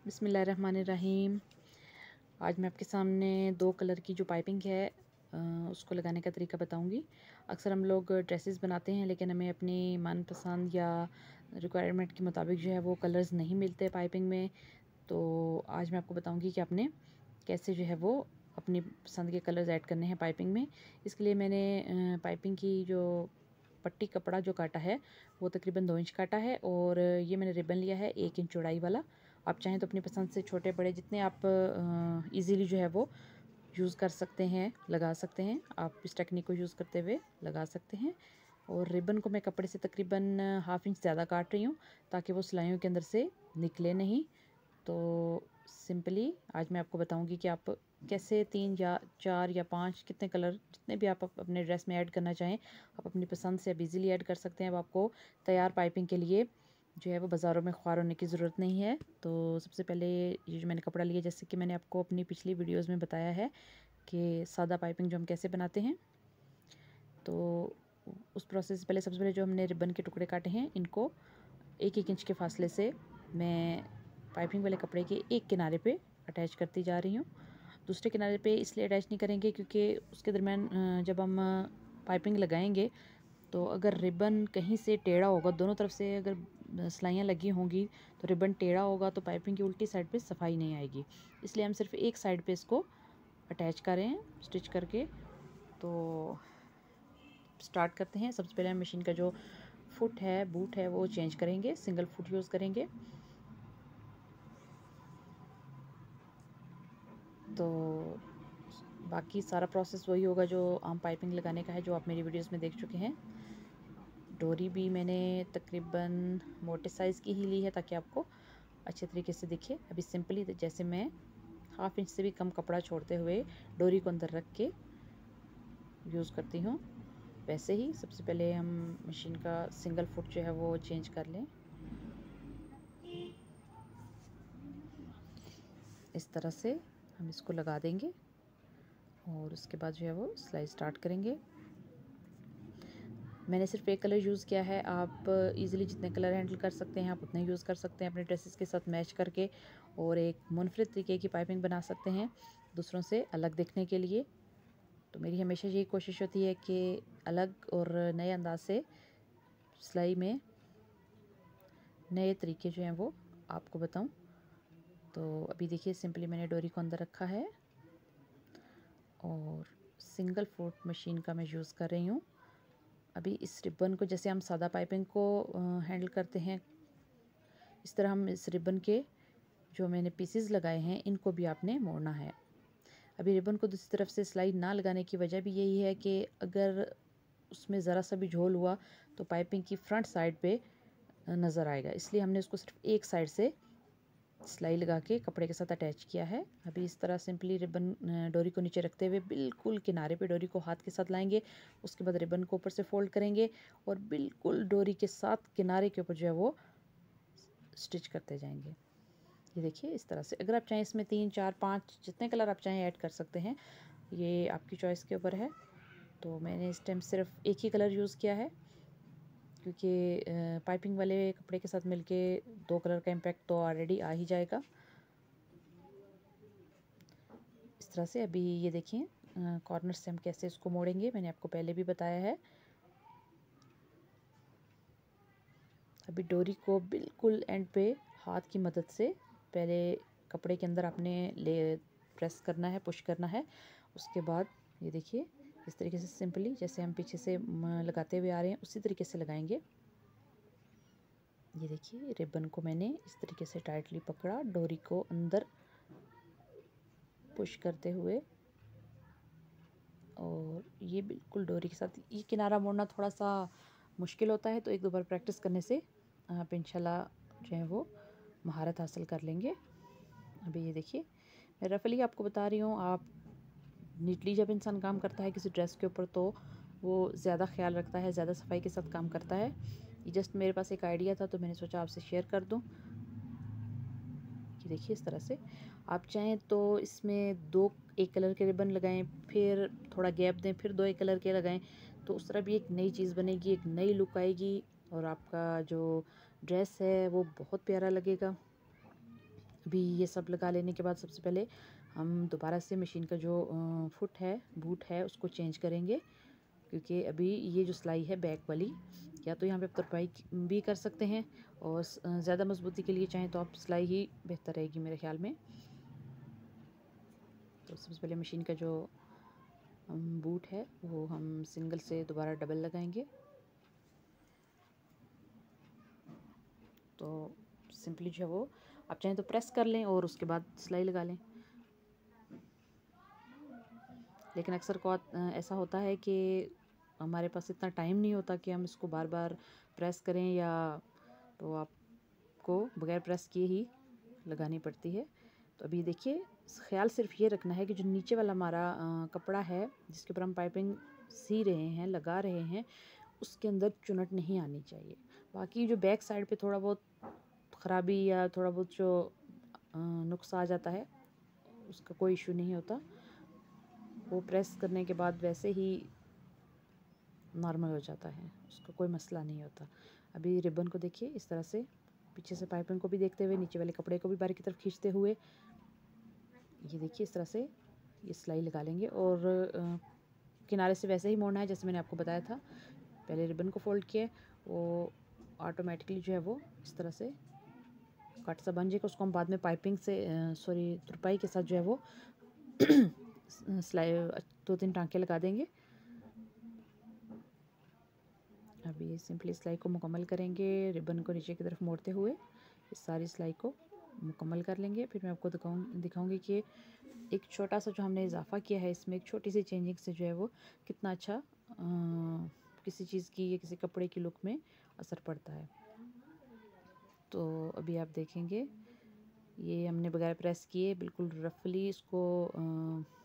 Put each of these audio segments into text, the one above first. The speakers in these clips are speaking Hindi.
बिस्मिल्लाहिर्रहमानिर्रहीम। आज मैं आपके सामने दो कलर की जो पाइपिंग है उसको लगाने का तरीका बताऊंगी। अक्सर हम लोग ड्रेसेस बनाते हैं लेकिन हमें अपनी मनपसंद या रिक्वायरमेंट के मुताबिक जो है वो कलर्स नहीं मिलते पाइपिंग में। तो आज मैं आपको बताऊंगी कि आपने कैसे जो है वो अपनी पसंद के कलर्स ऐड करने हैं पाइपिंग में। इसके लिए मैंने पाइपिंग की जो पट्टी कपड़ा जो काटा है वो तकरीबन 2 इंच काटा है और ये मैंने रिबन लिया है 1 इंच चौड़ाई वाला। आप चाहें तो अपनी पसंद से छोटे बड़े जितने आप इजीली जो है वो यूज़ कर सकते हैं लगा सकते हैं। आप इस टेक्निक को यूज़ करते हुए लगा सकते हैं। और रिबन को मैं कपड़े से तकरीबन हाफ इंच ज़्यादा काट रही हूँ ताकि वो सिलाइयों के अंदर से निकले नहीं। तो सिंपली आज मैं आपको बताऊंगी कि आप कैसे 3 या 4 या 5 कितने कलर जितने भी आप अपने ड्रेस में ऐड करना चाहें आप अपनी पसंद से अब इजीली ऐड कर सकते हैं। अब आपको तैयार पाइपिंग के लिए जो है वो बाज़ारों में ख्वार होने की ज़रूरत नहीं है। तो सबसे पहले ये जो मैंने कपड़ा लिया, जैसे कि मैंने आपको अपनी पिछली वीडियोज़ में बताया है कि सादा पाइपिंग जो हम कैसे बनाते हैं, तो उस प्रोसेस से पहले सबसे पहले जो हमने रिबन के टुकड़े काटे हैं इनको 1-1 इंच के फासले से मैं पाइपिंग वाले कपड़े के एक किनारे पे अटैच करती जा रही हूँ। दूसरे किनारे पे इसलिए अटैच नहीं करेंगे क्योंकि उसके दरमियान जब हम पाइपिंग लगाएंगे तो अगर रिबन कहीं से टेढ़ा होगा, दोनों तरफ से अगर सिलाइयाँ लगी होंगी तो रिबन टेढ़ा होगा तो पाइपिंग की उल्टी साइड पे सफाई नहीं आएगी। इसलिए हम सिर्फ एक साइड पे इसको अटैच कर रहे हैं स्टिच करके। तो स्टार्ट करते हैं। सबसे पहले हम मशीन का जो फुट है बूट है वो चेंज करेंगे, सिंगल फुट यूज़ करेंगे। तो बाकी सारा प्रोसेस वही होगा जो आम पाइपिंग लगाने का है, जो आप मेरी वीडियोस में देख चुके हैं। डोरी भी मैंने तकरीबन मोटे साइज़ की ही ली है ताकि आपको अच्छे तरीके से दिखे। अभी सिंपली जैसे मैं हाफ इंच से भी कम कपड़ा छोड़ते हुए डोरी को अंदर रख के यूज़ करती हूँ, वैसे ही सबसे पहले हम मशीन का सिंगल फुट जो है वो चेंज कर लें। इस तरह से हम इसको लगा देंगे और उसके बाद जो है वो सिलाई स्टार्ट करेंगे। मैंने सिर्फ एक कलर यूज़ किया है। आप इजीली जितने कलर हैंडल कर सकते हैं आप उतने यूज़ कर सकते हैं अपने ड्रेसेस के साथ मैच करके, और एक मुनफरिद तरीके की पाइपिंग बना सकते हैं दूसरों से अलग दिखने के लिए। तो मेरी हमेशा यही कोशिश होती है कि अलग और नए अंदाज से सिलाई में नए तरीके जो हैं वो आपको बताऊं। तो अभी देखिए सिंपली मैंने डोरी को अंदर रखा है और सिंगल फुट मशीन का मैं यूज़ कर रही हूँ। अभी इस रिबन को जैसे हम सादा पाइपिंग को हैंडल करते हैं, इस तरह हम इस रिबन के जो मैंने पीसेस लगाए हैं इनको भी आपने मोड़ना है। अभी रिबन को दूसरी तरफ से सिलाई ना लगाने की वजह भी यही है कि अगर उसमें ज़रा सा भी झोल हुआ तो पाइपिंग की फ्रंट साइड पे नज़र आएगा, इसलिए हमने उसको सिर्फ एक साइड से सिलाई लगा के कपड़े के साथ अटैच किया है। अभी इस तरह सिंपली रिबन डोरी को नीचे रखते हुए बिल्कुल किनारे पे डोरी को हाथ के साथ लाएंगे। उसके बाद रिबन को ऊपर से फोल्ड करेंगे और बिल्कुल डोरी के साथ किनारे के ऊपर जो है वो स्टिच करते जाएंगे। ये देखिए इस तरह से। अगर आप चाहें इसमें 3 4 5 जितने कलर आप चाहें ऐड कर सकते हैं, ये आपकी चॉइस के ऊपर है। तो मैंने इस टाइम सिर्फ एक ही कलर यूज़ किया है क्योंकि पाइपिंग वाले कपड़े के साथ मिलके 2 कलर का इम्पैक्ट तो ऑलरेडी आ ही जाएगा। इस तरह से अभी ये देखिए कॉर्नर से हम कैसे इसको मोड़ेंगे, मैंने आपको पहले भी बताया है। अभी डोरी को बिल्कुल एंड पे हाथ की मदद से पहले कपड़े के अंदर आपने ले प्रेस करना है, पुश करना है। उसके बाद ये देखिए इस तरीके से सिंपली जैसे हम पीछे से लगाते हुए आ रहे हैं उसी तरीके से लगाएंगे। ये देखिए रिबन को मैंने इस तरीके से टाइटली पकड़ा, डोरी को अंदर पुश करते हुए, और ये बिल्कुल डोरी के साथ। ये किनारा मोड़ना थोड़ा सा मुश्किल होता है तो एक दो बार प्रैक्टिस करने से आप इंशाल्लाह जो है वो महारत हासिल कर लेंगे। अभी ये देखिए मैं रफली आपको बता रही हूँ। आप नीटली जब इंसान काम करता है किसी ड्रेस के ऊपर तो वो ज़्यादा ख्याल रखता है, ज़्यादा सफाई के साथ काम करता है। ये जस्ट मेरे पास एक आइडिया था तो मैंने सोचा आपसे शेयर कर दूँ। कि देखिए इस तरह से आप चाहें तो इसमें 2 एक कलर के रिबन लगाएं, फिर थोड़ा गैप दें, फिर 2 एक कलर के लगाएं, तो उस तरह भी एक नई चीज़ बनेगी, एक नई लुक आएगी और आपका जो ड्रेस है वो बहुत प्यारा लगेगा। अभी ये सब लगा लेने के बाद सबसे पहले हम दोबारा से मशीन का जो फुट है, बूट है, उसको चेंज करेंगे, क्योंकि अभी ये जो सिलाई है बैक वाली, या तो यहाँ पे आप तुरपाई भी कर सकते हैं, और ज़्यादा मजबूती के लिए चाहें तो आप सिलाई ही बेहतर रहेगी मेरे ख्याल में। तो सबसे पहले मशीन का जो बूट है वो हम सिंगल से दोबारा डबल लगाएंगे। तो सिंपली जो है वो आप चाहें तो प्रेस कर लें और उसके बाद सिलाई लगा लें। लेकिन अक्सर को ऐसा होता है कि हमारे पास इतना टाइम नहीं होता कि हम इसको बार बार प्रेस करें, या तो आपको बगैर प्रेस किए ही लगानी पड़ती है। तो अभी देखिए, ख्याल सिर्फ ये रखना है कि जो नीचे वाला हमारा कपड़ा है जिसके ऊपर हम पाइपिंग सी रहे हैं, लगा रहे हैं, उसके अंदर चुनट नहीं आनी चाहिए। बाकी जो बैक साइड पे थोड़ा बहुत ख़राबी या थोड़ा बहुत जो नुक्स आ जाता है, उसका कोई इशू नहीं होता, वो प्रेस करने के बाद वैसे ही नॉर्मल हो जाता है, उसका कोई मसला नहीं होता। अभी रिबन को देखिए, इस तरह से पीछे से पाइपिंग को भी देखते हुए, नीचे वाले कपड़े को भी बाहर की तरफ खींचते हुए, ये देखिए इस तरह से ये सिलाई लगा लेंगे। और किनारे से वैसे ही मोड़ना है जैसे मैंने आपको बताया था। पहले रिबन को फोल्ड किया, वो ऑटोमेटिकली जो है वो इस तरह से कट सा बन जाएगा। उसको हम बाद में पाइपिंग से तुरपाई के साथ जो है वो सिलाई 2-3 टांके लगा देंगे। अभी सिंपली सिलाई को मुकम्मल करेंगे, रिबन को नीचे की तरफ मोड़ते हुए इस सारी सिलाई को मुकम्मल कर लेंगे। फिर मैं आपको दिखाऊंगी कि एक छोटा सा जो हमने इजाफा किया है इसमें, एक छोटी सी चेंजिंग से जो है वो कितना अच्छा किसी चीज़ की या किसी कपड़े की लुक में असर पड़ता है। तो अभी आप देखेंगे, ये हमने बगैर प्रेस किए बिल्कुल रफली इसको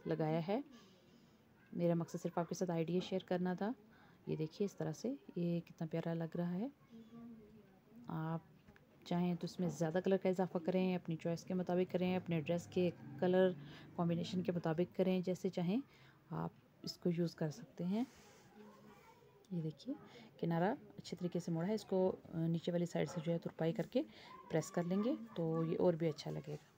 लगाया है। मेरा मकसद सिर्फ आपके साथ आइडिया शेयर करना था। ये देखिए इस तरह से ये कितना प्यारा लग रहा है। आप चाहें तो इसमें ज़्यादा कलर का इजाफा करें, अपनी चॉइस के मुताबिक करें, अपने ड्रेस के कलर कॉम्बिनेशन के मुताबिक करें, जैसे चाहें आप इसको यूज़ कर सकते हैं। ये देखिए किनारा अच्छे तरीके से मोड़ा है, इसको नीचे वाली साइड से जो है तुरपाई करके प्रेस कर लेंगे तो ये और भी अच्छा लगेगा।